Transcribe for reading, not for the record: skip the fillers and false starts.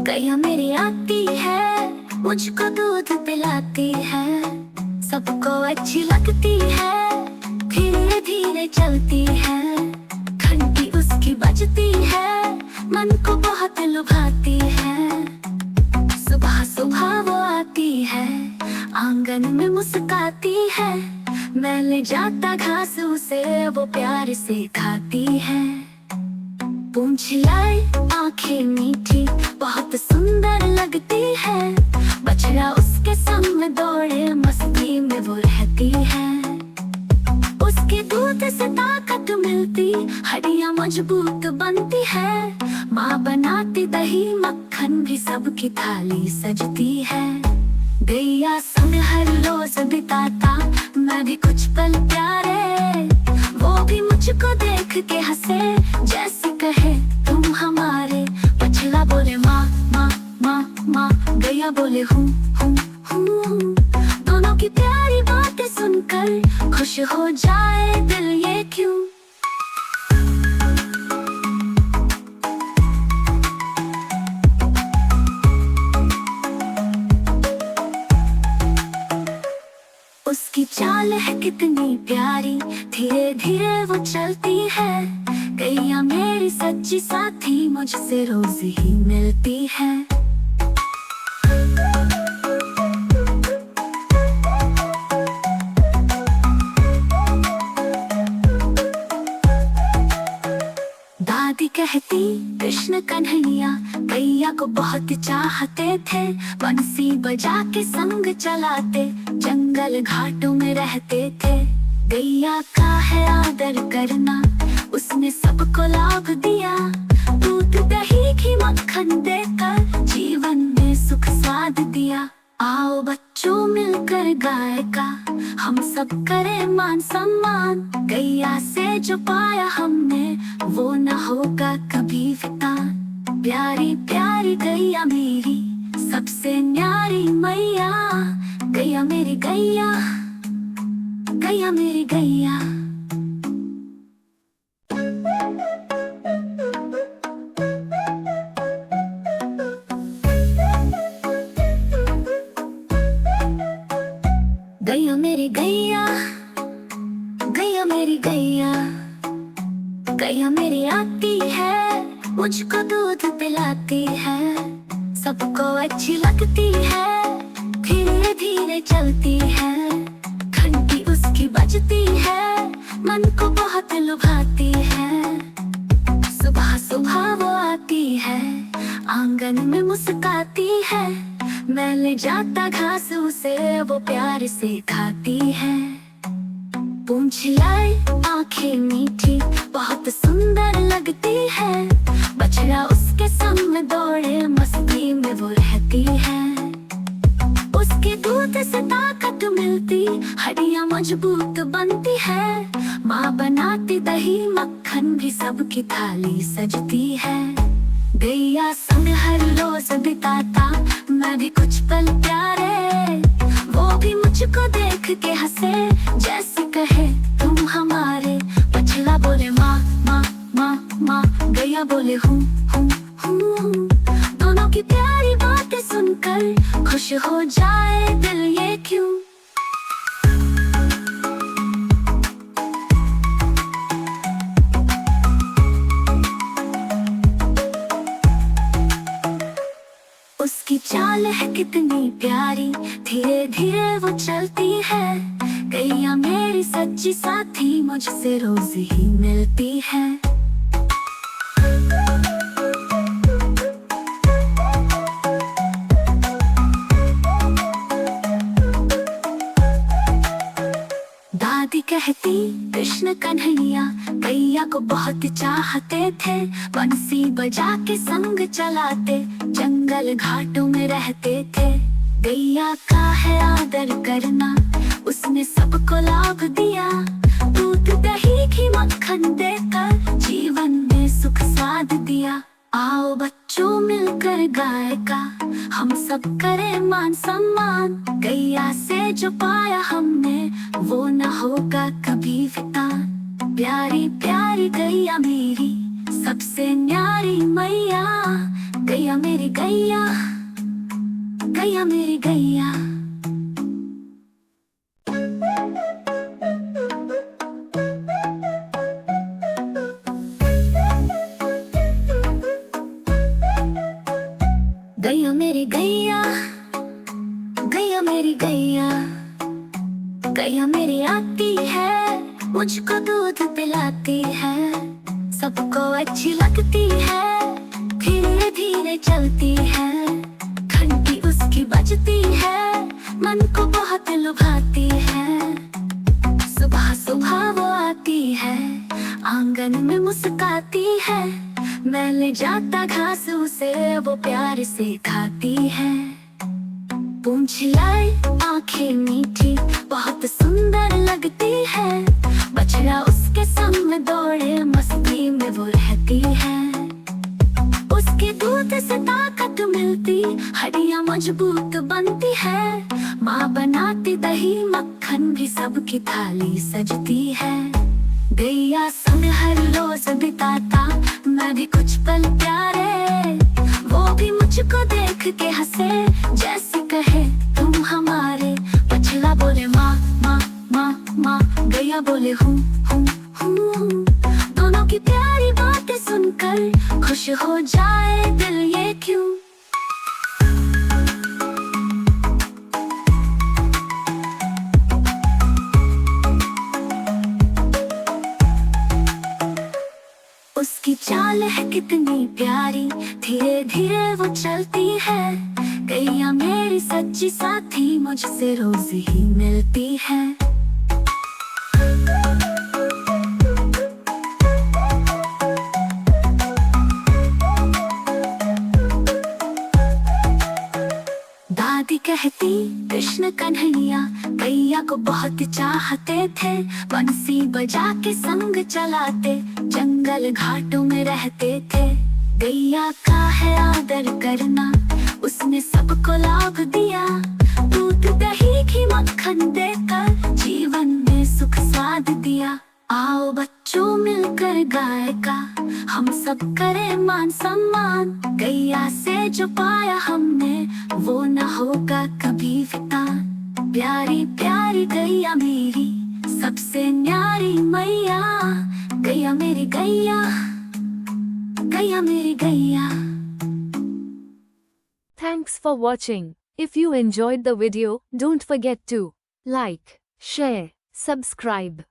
गैया मेरी आती है, मुझको दूध पिलाती है, सबको अच्छी लगती है, धीरे धीरे चलती है, घंटी उसकी बजती है, मन को बहुत लुभाती है। सुबह सुबह वो आती है, आंगन में मुस्काती है, मैं ले जाता घास उसे वो प्यार से खाती है। पूंछ लाई आंखें मीठी बहुत सुंदर लगती है, बछड़ा उसके संग में दौड़े मस्ती में वो रहती है। उसके दूध से ताकत मिलती, हड्डियां मजबूत बनती है, माँ बनाती दही मक्खन भी सबकी थाली सजती है। गैया संग हर रोज बिताता मैं भी कुछ पल प्यारे, वो भी मुझको देख के हंसे जैसे कहे तुम हमारे। बछड़ा बोले माँ माँ माँ माँ, गैया बोले हूँ हूँ हूँ। दोनों की प्यारी बातें सुनकर खुश हो जाए दिल, ये क्यों। उसकी चाल है कितनी प्यारी, धीरे धीरे वो चलती है, गैया मेरी सच्ची साथी मुझसे रोज ही मिलती है। दादी कहती कृष्ण कन्हैया गैया को बहुत चाहते थे, बंसी बजा के संग चलाते, जंगल घाटों में रहते थे। गैया का है आदर करना, उसने सबको लाभ दिया, दूध दही घी मक्खन देकर जीवन में सुख स्वाद दिया। आओ बच्चों मिलकर गाय का हम सब करें मान सम्मान, गैया से जो पाया हमने वो न होगा कभी वितान। प्यारी प्यारी गैया मेरी सबसे न्यारी मैया, गैया मेरी गैया, गैया मेरी गैया। गैया मेरी गैया, गैया मेरी गैया, गैया मेरी आती है, मुझको दूध पिलाती है, सबको अच्छी लगती है, धीरे धीरे चलती है, घंटी उसकी बजती है, मन को बहुत लुभाती है। सुबह सुबह वो आती है, आंगन में मुस्काती है, मैं ले जाता घास उसे वो प्यार से खाती है। पूंछ लाई आंखें मीठी बहुत सुंदर लगती है, बछड़ा उसके संग में दौड़े मस्ती में वो रहती है। उसके दूध से ताकत मिलती, हड्डियां मजबूत बनती है, माँ बनाती दही मक्खन भी सबकी थाली सजती है। गैया संग हर रोज बिताता मैं भी कुछ पल प्यारे, वो भी मुझको देख के हंसे जैसे कहे तुम हमारे। बछड़ा बोले माँ माँ माँ माँ, गैया बोले हूँ हूँ हूँ। दोनों की प्यारी बातें सुनकर खुश हो जाए दिल, ये क्यों। उसकी चाल है कितनी प्यारी, धीरे धीरे वो चलती है, गैया मेरी सच्ची साथी मुझसे रोज ही मिलती है। दादी कहती कृष्ण कन्हैया गैया को बहुत चाहते थे, बंसी बजा के संग चलाते, जंगल घाटों में रहते थे। गैया का है आदर करना, उसने सबको लाभ दिया, दूध दही घी मक्खन देकर जीवन में सुख स्वाद दिया। आओ बच्चों मिलकर गाय का हम सब करें मान सम्मान, गैया से जो पाया हमने वो न होगा कभी वितान। प्यारी प्यारी गैया मेरी सबसे न्यारी मैया, गैया मेरी गैया, गैया मेरी गैया। गैया मेरी गैया, गैया मेरी गैया। गैया मेरी आती है, मुझको दूध पिलाती है, सबको अच्छी लगती है, धीरे धीरे चलती है, घंटी उसकी बजती है, मन को बहुत लुभाती है। सुबह सुबह वो आती है, आंगन में मुस्काती है, मैं ले जाता घास उसे वो प्यार से खाती है। पूंछ लाई आंखें मीठी, बहुत सुंदर लगती है, बछड़ा उसके संग में दौड़े, मस्ती में वो रहती है। उसके दूध से ताकत मिलती, हड्डियां मजबूत बनती है, माँ बनाती दही मक्खन भी सबकी थाली सजती है। गैया संग हर रोज बिताता मैं भी कुछ पल प्यारे, वो भी मुझको देख के हंसे, जैसे कहे तुम हमारे। बछड़ा बोले माँ माँ माँ माँ, गैया बोले हूँ हूँ हूँ। दोनों की प्यारी बातें सुनकर खुश हो जाए दिल, ये क्यों। उसकी चाल है कितनी प्यारी, धीरे धीरे वो चलती है, गैया मेरी सच्ची साथी, मुझसे रोज ही मिलती है। दादी कहती कृष्ण कन्हैया गैया को बहुत चाहते थे, बंसी बजा के संग चलाते, जंगल घाटों में रहते थे। गैया का है आदर करना, उसने सबको लाभ दिया, दूध दही घी मक्खन देकर जीवन में सुख स्वाद दिया। आओ बच्चों मिलकर गाय का हम सब करें मान सम्मान, गैया से जो पाया हमने वो न होगा कभी वितान। प्यारी प्यारी गैया मेरी, सबसे न्यारी मैया, गैया मेरी गैया, गैया मेरी गैया। Thanks for watching. If you enjoyed the video, don't forget to like, share, subscribe.